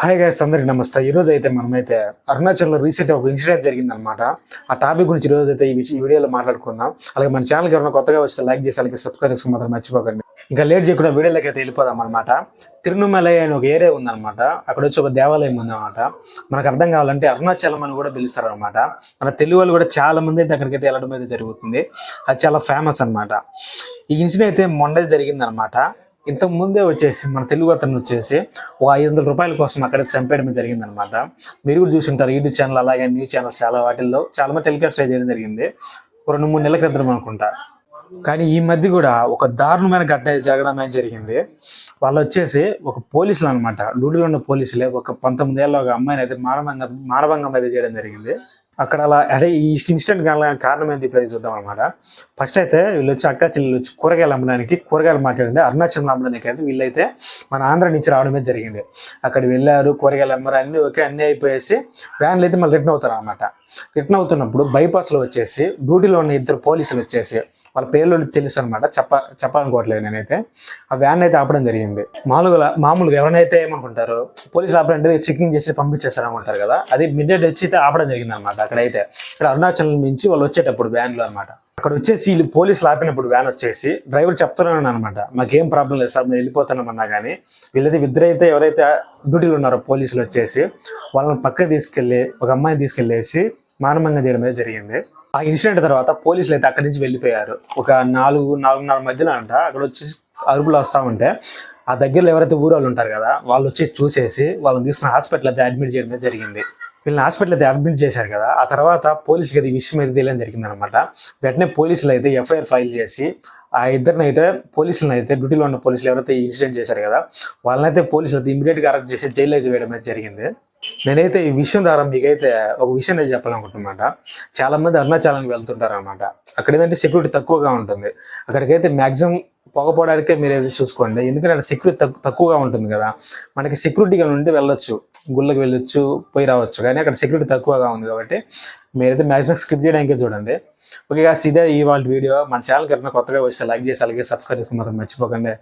Hi guys, అందరికి నమస్తే. ఈరోజు అయితే మనమైతే అరుణాచల్లో రీసెంట్ ఒక ఇన్సిడెంట్ జరిగిందనమాట. ఆ టాపిక్ గురించి ఈరోజు అయితే ఈ వీడియోలో మాట్లాడుకుందాం. అలాగే మన ఛానల్కి ఎవరైనా కొత్తగా వస్తే లైక్ చేసి అలాగే సబ్స్క్రైబ్ చేసుకుని మాత్రం మర్చిపోకండి. ఇంకా లేట్ చేయకుండా వీడియోలోకి అయితే వెళ్ళిపోదాం అనమాట. తిరునుమలై అనే ఒక ఏరియా ఉందన్నమాట. అక్కడ వచ్చి ఒక దేవాలయం ఉందన్నమాట. మనకు అర్థం కావాలంటే అరుణాచలం అని కూడా పిలుస్తారు అనమాట. మన తెలుగు వాళ్ళు కూడా చాలా మంది అయితే అక్కడికైతే వెళ్ళడం అయితే జరుగుతుంది. అది చాలా ఫేమస్ అనమాట. ఈ ఇన్సిడెంట్ అయితే మొండే జరిగిందనమాట. ఇంతకు ముందే వచ్చేసి మన తెలుగు అతను వచ్చేసి ఒక 500 రూపాయల కోసం అక్కడ చంపేయడం జరిగిందనమాట. మీరు కూడా చూసుంటారు యూట్యూబ్ ఛానల్ అలాగే న్యూస్ ఛానల్స్ చాలా వాటిల్లో చాలా మంది టెలికాస్ట్ చేయడం జరిగింది. 2-3 నెలల క్రితం అనుకుంటా. కానీ ఈ మధ్య కూడా ఒక దారుణమైన ఘటన జరగడం జరిగింది. వాళ్ళు వచ్చేసి ఒక పోలీసులు అనమాట, డ్యూటీలో ఉన్న పోలీసులే ఒక 19 ఏళ్ళ ఒక అమ్మాయిని అయితే మానభంగం అయితే చేయడం జరిగింది. అక్కడ అలా అదే ఈ ఇన్సిడెంట్ కారణం ఏంటి ఇప్పుడు చూద్దాం అనమాట. ఫస్ట్ అయితే వీళ్ళు వచ్చి అక్క చెల్లెలు వచ్చి కూరగాయలు మాట్లాడండి అరుణాచలం అమ్మడానికి అయితే వీళ్ళైతే మన ఆంధ్ర నుంచి రావడమే జరిగింది. అక్కడ వెళ్ళారు, కూరగాయలు అమ్మారు, అన్నీ అయిపోయేసి వ్యాన్లు అయితే మళ్ళీ రిటర్న్ అవుతారు అనమాట. రిటర్న్ అవుతున్నప్పుడు బైపాస్లో వచ్చేసి డ్యూటీలో ఉన్న 2 పోలీసులు వచ్చేసి వాళ్ళ పేర్లు తెలుసు అనమాట, చెప్పాలనుకోవట్లేదు నేనైతే. ఆ వ్యాన్ అయితే ఆపడం జరిగింది. మామూలుగా ఎవరైతే ఏమనుకుంటారు, పోలీసులు ఆపడంటే చెకింగ్ చేసి పంపించేస్తారు అనుకుంటారు కదా. అది మిడ్ నైట్ వచ్చి అయితే ఆపడం జరిగింది అనమాట. అక్కడైతే ఇక్కడ అరుణాచలం నుంచి వాళ్ళు వచ్చేటప్పుడు వ్యాన్లో అనమాట. అక్కడ వచ్చేసి వీళ్ళు పోలీసులు ఆపినప్పుడు వ్యాన్ వచ్చేసి డ్రైవర్ చెప్తున్నాను అనమాట, మాకేం ప్రాబ్లం లేదు సార్, మేము వెళ్ళిపోతున్నామన్నా. కానీ ఇద్దరైతే ఎవరైతే డ్యూటీలో ఉన్నారో పోలీసులు వచ్చేసి వాళ్ళని పక్కకి తీసుకెళ్ళి ఒక అమ్మాయిని తీసుకెళ్ళేసి మానభంగం చేయడం అనేది జరిగింది. ఆ ఇన్సిడెంట్ తర్వాత పోలీసులు అయితే అక్కడి నుంచి వెళ్ళిపోయారు. ఒక 4-4:30 మధ్యలో అంట అక్కడ వచ్చి అరుపులు వస్తూ ఉంటే ఆ దగ్గరలో ఎవరైతే ఊరోళ్ళు ఉంటారు కదా వాళ్ళు వచ్చి చూసేసి వాళ్ళని తీసుకుని హాస్పిటల్ అయితే అడ్మిట్ చేయడం జరిగింది. వీళ్ళని హాస్పిటల్ అయితే అడ్మిట్ చేశారు కదా. ఆ తర్వాత పోలీసుకి అది విషయం అయితే తెలియడం జరిగింది అనమాట. వెంటనే పోలీసులు అయితే ఎఫ్ఐఆర్ ఫైల్ చేసి ఆ పోలీసులను అయితే డ్యూటీలో ఉన్న పోలీసులు ఎవరైతే ఈ ఇన్సిడెంట్ చేశారు కదా వాళ్ళనైతే పోలీసులు అయితే ఇమీడియట్గా అరెస్ట్ చేసి జైలు అయితే వేయడం అయితే జరిగింది. నేనైతే ఈ విషయం ద్వారా మీకైతే ఒక విషయం అయితే చెప్పాలనుకుంటున్నమాట. చాలా మంది అరుణాచలానికి వెళ్తుంటారు అనమాట. అక్కడ ఏంటంటే సెక్యూరిటీ తక్కువగా ఉంటుంది. అక్కడికైతే మ్యాక్సిమం పోకపోవడానికే మీరు ఏది చూసుకోండి, ఎందుకంటే అక్కడ సెక్యూరిటీ తక్కువగా ఉంటుంది కదా. మనకి సెక్యూరిటీగా నుండి వెళ్ళొచ్చు, గుళ్ళకి వెళ్ళొచ్చు, పోయి రావచ్చు. కానీ అక్కడ సెక్యూరిటీ తక్కువగా ఉంది కాబట్టి మీరైతే మ్యాక్సిమం స్కిప్ చేయడానికే చూడండి. ఓకే గాయ్స్, ఇదే ఇవాళ వీడియో. మన ఛానల్కి ఎవరైనా కొత్తగా వస్తే లైక్ చేసి అలాగే సబ్స్క్రైబ్ చేసుకుని మాత్రం మర్చిపోకండి.